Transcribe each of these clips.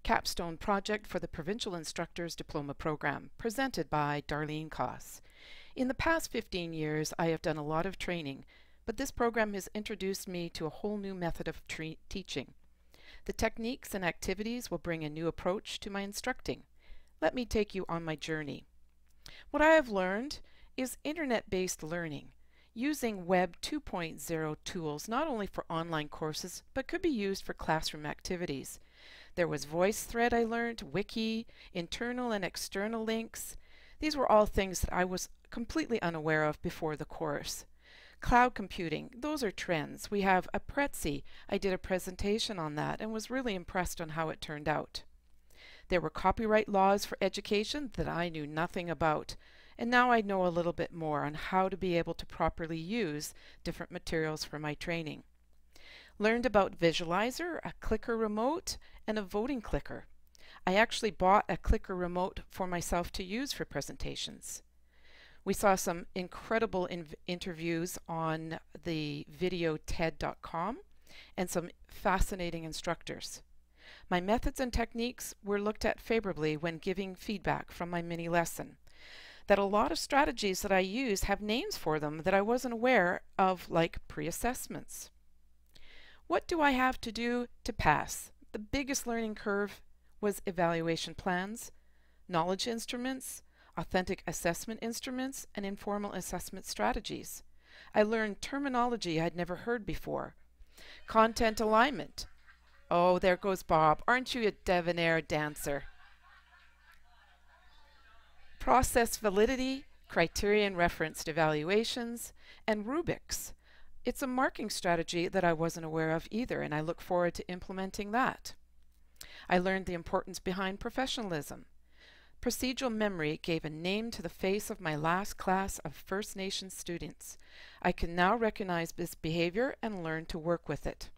Capstone project for the Provincial Instructors Diploma program, presented by Darlene Koss. In the past 15 years, I have done a lot of training, but this program has introduced me to a whole new method of teaching. The techniques and activities will bring a new approach to my instructing. Let me take you on my journey. What I have learned is internet-based learning, using Web 2.0 tools not only for online courses, but could be used for classroom activities. There was VoiceThread I learned, Wiki, internal and external links. These were all things that I was completely unaware of before the course. Cloud computing, those are trends. We have a Prezi. I did a presentation on that and was really impressed on how it turned out. There were copyright laws for education that I knew nothing about, and now I know a little bit more on how to be able to properly use different materials for my training. Learned about Visualizer, a clicker remote, and a voting clicker. I actually bought a clicker remote for myself to use for presentations. We saw some incredible interviews on the video TED.com and some fascinating instructors. My methods and techniques were looked at favorably when giving feedback from my mini lesson. That a lot of strategies that I use have names for them that I wasn't aware of, like pre-assessments. What do I have to do to pass? The biggest learning curve was evaluation plans, knowledge instruments, authentic assessment instruments, and informal assessment strategies. I learned terminology I'd never heard before. Content alignment. Oh, there goes Bob. Aren't you a debonair dancer? Process validity, criterion referenced evaluations, and rubrics. It's a marking strategy that I wasn't aware of either, and I look forward to implementing that. I learned the importance behind professionalism. Procedural memory gave a name to the face of my last class of First Nations students. I can now recognize this behavior and learn to work with it.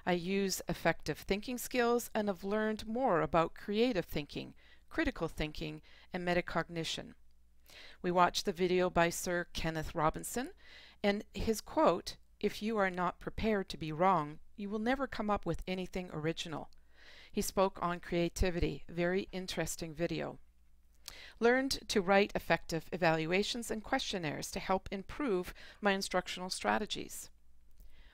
I use effective thinking skills and have learned more about creative thinking, critical thinking, and metacognition. We watched the video by Sir Kenneth Robinson, and his quote, "If you are not prepared to be wrong, you will never come up with anything original." He spoke on creativity. Very interesting video. Learned to write effective evaluations and questionnaires to help improve my instructional strategies.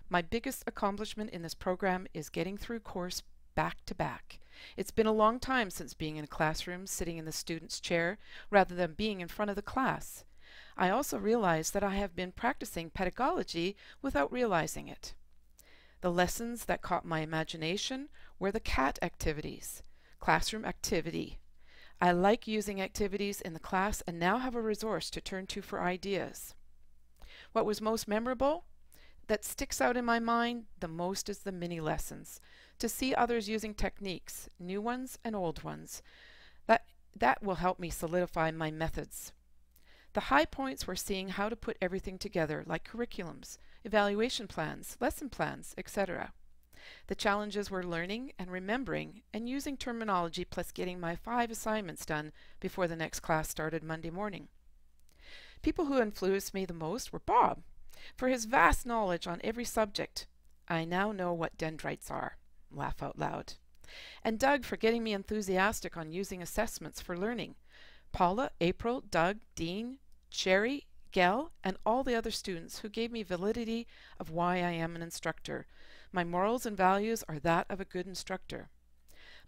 My biggest accomplishment in this program is getting through course back to back. It's been a long time since being in a classroom, sitting in the student's chair, rather than being in front of the class. I also realized that I have been practicing pedagogy without realizing it. The lessons that caught my imagination were the CAT activities, classroom activity. I like using activities in the class and now have a resource to turn to for ideas. What was most memorable? That sticks out in my mind the most is the mini lessons. To see others using techniques, new ones and old ones, that will help me solidify my methods. The high points were seeing how to put everything together, like curriculums, evaluation plans, lesson plans, etc. The challenges were learning and remembering and using terminology, plus getting my 5 assignments done before the next class started Monday morning. People who influenced me the most were Bob, for his vast knowledge on every subject. I now know what dendrites are. Laugh out loud. And Doug for getting me enthusiastic on using assessments for learning. Paula, April, Doug, Dean, Sherry, Gail, and all the other students who gave me validity of why I am an instructor. My morals and values are that of a good instructor.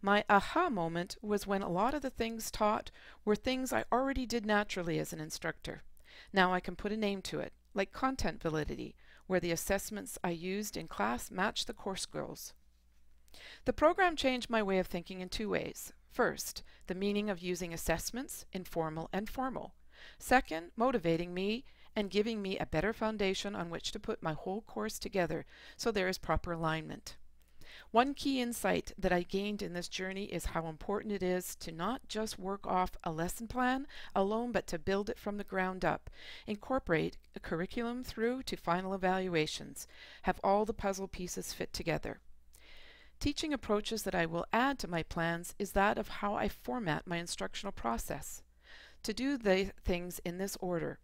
My aha moment was when a lot of the things taught were things I already did naturally as an instructor. Now I can put a name to it, like content validity, where the assessments I used in class match the course goals. The program changed my way of thinking in 2 ways. First, the meaning of using assessments, informal and formal. Second, motivating me and giving me a better foundation on which to put my whole course together so there is proper alignment. One key insight that I gained in this journey is how important it is to not just work off a lesson plan alone, but to build it from the ground up, incorporate a curriculum through to final evaluations, have all the puzzle pieces fit together. Teaching approaches that I will add to my plans is that of how I format my instructional process. To do the things in this order: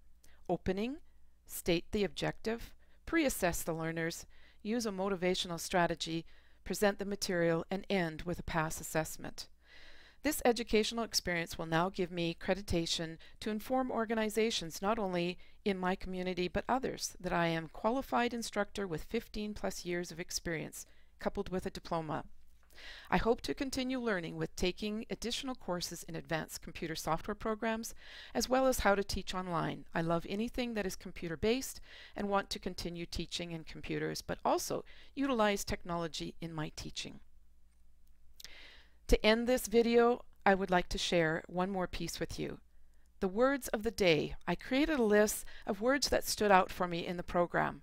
opening, state the objective, pre-assess the learners, use a motivational strategy, present the material, and end with a pass assessment. This educational experience will now give me accreditation to inform organizations not only in my community but others that I am a qualified instructor with 15+ years of experience, coupled with a diploma. I hope to continue learning with taking additional courses in advanced computer software programs, as well as how to teach online. I love anything that is computer-based and want to continue teaching in computers, but also utilize technology in my teaching. To end this video, I would like to share one more piece with you. The words of the day. I created a list of words that stood out for me in the program.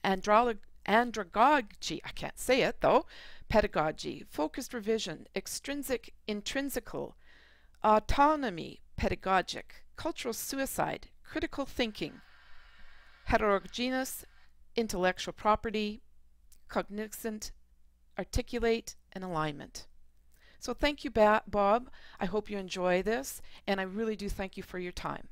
Andragogy, I can't say it though, pedagogy, focused revision, extrinsic, intrinsical, autonomy, pedagogic, cultural suicide, critical thinking, heterogeneous, intellectual property, cognizant, articulate, and alignment. So thank you, Bob. I hope you enjoy this, and I really do thank you for your time.